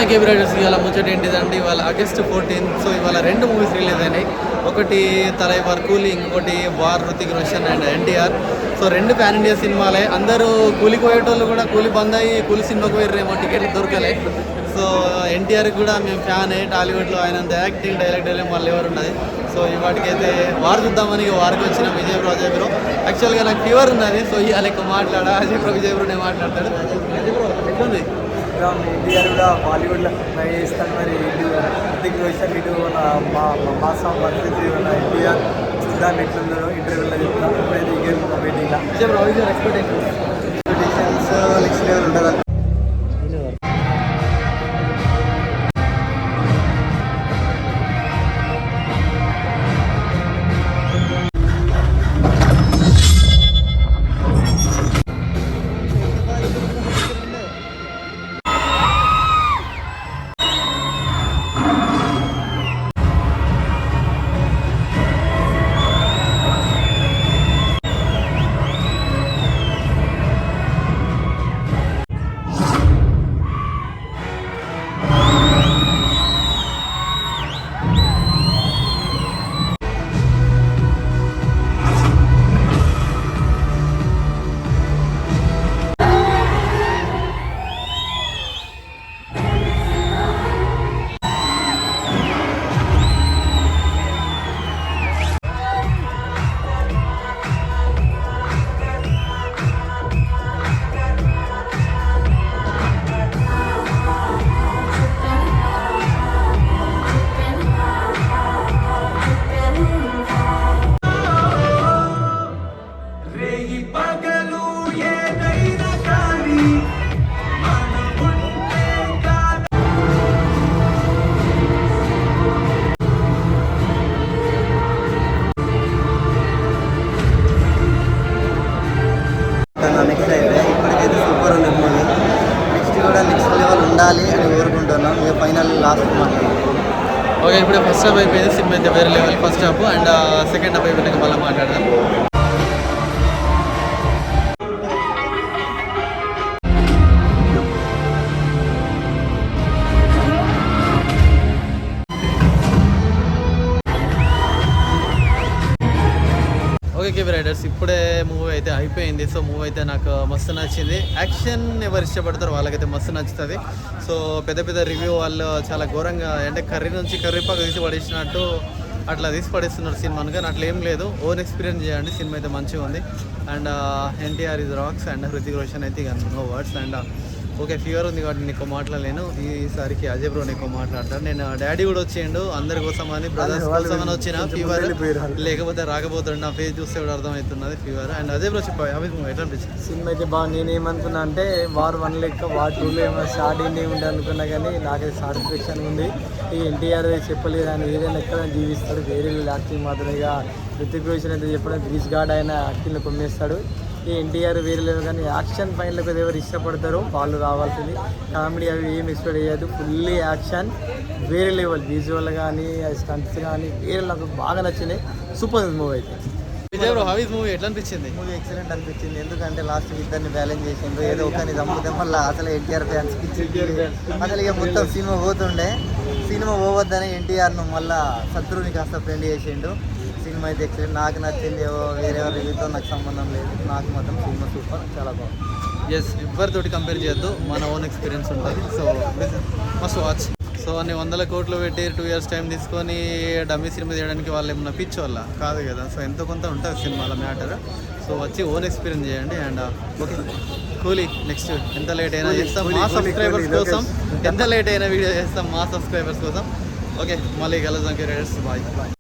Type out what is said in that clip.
My KB riders. ఇవాళ ముచ్చట ఏంటిదండి, ఇవాళ ఆగస్ట్ 14. సో ఇవాళ 2 మూవీస్ రిలీజ్ అయినాయి. ఒకటి తలైవర్ కూలీ, ఇంకోటి war Hrithik Roshan and NTR. So 2 pan India సినిమాలే. అందరూ కూలికి పోయేటోళ్ళు కూడా కూలి బంద్ అయ్యి కూలి సినిమాకు పోయిర్రేమో, టికెట్లు దొరకలే. సో ఎన్టీఆర్ కూడా మేము ఫ్యానే, టాలీవుడ్లో ఆయనంత యాక్టింగ్ డైరెక్ట్ మళ్ళీ ఎవరు ఉన్నది. సో ఇవాటికైతే వారు చూద్దామని వారికి వచ్చిన విజయ్ బ్రో. యాక్చువల్గా నాకు ఫీవర్ ఉన్నది, సో ఇవాళ ఎక్కువ మాట్లాడా విజయ్ బ్రో నేను మాట్లాడతాడు. విజయ్ బ్రో ఎట్లుంది? ఎన్టీఆర్ కూడా బాలీవుడ్లో ట్రై చేస్తాను. మరి హృతిక్ రోషన్ ఇటు మా సాంబార్ ఎన్టీఆర్ దాన్ని ఎట్లుందో ఇంటర్వ్యూలో చెప్తాను. ఇప్పుడైతే ఈ గేమ్ మీటింగ్లో Vijay bro expectations next level ఉంటుంది. ఉండాలి అని కోరుకుంటున్నాం. ఇక ఫైనల్ లాస్ట్ ఓకే. ఇప్పుడు ఫస్ట్ హాఫ్ అయిపోయింది, సినిమా అయితే వేరే level first half. And second half అయిపోయినాక మళ్ళీ మాట్లాడదాం. ఓకే కేబీ రైడర్స్, ఇప్పుడే మూవీ అయితే అయిపోయింది. సో మూవీ అయితే నాకు మస్తు నచ్చింది. యాక్షన్ ఎవరు ఇష్టపడతారో వాళ్ళకైతే మస్తు నచ్చుతుంది. సో పెద్ద పెద్ద రివ్యూ వాళ్ళు చాలా ఘోరంగా అంటే కర్రీ నుంచి కర్రీపాకు తీసి పడేసినట్టు అట్లా తీసి పడేస్తున్నారు సినిమాను. కానీ అట్లా ఏం లేదు, ఓన్ ఎక్స్పీరియన్స్ చేయండి. సినిమా అయితే మంచిగా ఉంది. And NTR is rocks and Hrithik Roshan అయితే ఇక no words. And okay fever ఉంది కాబట్టి నీకు మాట్లాడలేను. ఈసారికి అజయ్ బ్రో నీకు మాట్లాడతాను. నేను డాడీ కూడా వచ్చేయండు అందరి కోసం అని, బ్రదర్స్ కోసం అని వచ్చిన. ఫీవర్ లేకపోతే రాకపోతాడు, నా ఫేస్ చూస్తే కూడా అర్థమవుతున్నది ఫీవర్. అండ్ అజయ్ బ్రో చెప్పావు ఎట్లా అనిపించింది? సినిమా అయితే బాగా నేనేమనుకున్నా అంటే వార్ 1 లెక్క వార్ 2లో ఏమైనా స్టార్ట్ అయింది ఉండే అనుకున్నా. కానీ నాకైతే సాటిస్ఫాక్షన్ ఉంది. ఈ ఎన్టీఆర్ చెప్పలేదు ఆయన ఏదైనా ఎక్కడ జీవిస్తాడు, వేరే యాక్టింగ్ మాత్రమే. ఇక హృతిక్ రోషన్ అయితే చెప్పడం గ్రీస్ గార్డ్ ఆయన యాక్టింగ్లో కొమ్మేస్తాడు. ఈ ఎన్టీఆర్ వేరే లేదు. కానీ యాక్షన్ ఫైన్లకు ఎవరు ఇష్టపడతారో వాళ్ళు రావాల్సింది. కామెడీ అవి ఏం ఎక్స్పెక్ట్ చేయదు, ఫుల్లీ యాక్షన్ వేరే లెవెల్. విజువల్ కానీ స్టంట్స్ కానీ వేరే నాకు బాగా నచ్చినాయి. సూపర్ మూవీ అయితే. విజయ్ బ్రో హౌస్ మూవీ ఎట్లా అనిపించింది? మూవీ ఎక్సలెంట్ అనిపించింది. ఎందుకంటే లాస్ట్ ఇద్దరిని బ్యాలెన్స్ చేసిండ్రు. ఏదో ఒకరిని చంపితే మళ్ళీ అసలు ఎన్టీఆర్ ఫ్యాన్స్ అసలు ఇక మొత్తం సినిమా పోతుండే, సినిమా పోవద్దని ఎన్టీఆర్ను మళ్ళీ శత్రువుని కాస్త ఫ్రెండ్ చేసిండు. సినిమా అయితే ఎక్సలెంట్, నాకు నచ్చింది. వేరే రివ్యూతో నాకు సంబంధం లేదు, నాకు మాత్రం సినిమా సూపర్, చాలా బాగుంది. ఎస్, ఎవరితోటి కంపేర్ చేయొద్దు, మన ఓన్ ఎక్స్పీరియన్స్ ఉంటుంది. So must watch. సో అన్ని 100 కోట్లు పెట్టి 2 years టైం తీసుకొని డమ్మీ సినిమా చేయడానికి వాళ్ళు ఏమన్నా పిచ్ వల్ల కాదు కదా. సో ఎంతో కొంత ఉంటుంది సినిమాలో మ్యాటర్. సో వచ్చి ఓన్ ఎక్స్పీరియన్స్ చేయండి. అండ్ ఓకే కూలీ నెక్స్ట్ ఎంత లేట్ అయినా చేస్తాం మా సబ్స్క్రైబర్స్ కోసం, ఎంత లేట్ అయినా వీడియో చేస్తాం మా సబ్స్క్రైబర్స్ కోసం. ఓకే మళ్ళీ కలుద్దాం రైడర్స్, బాయ్.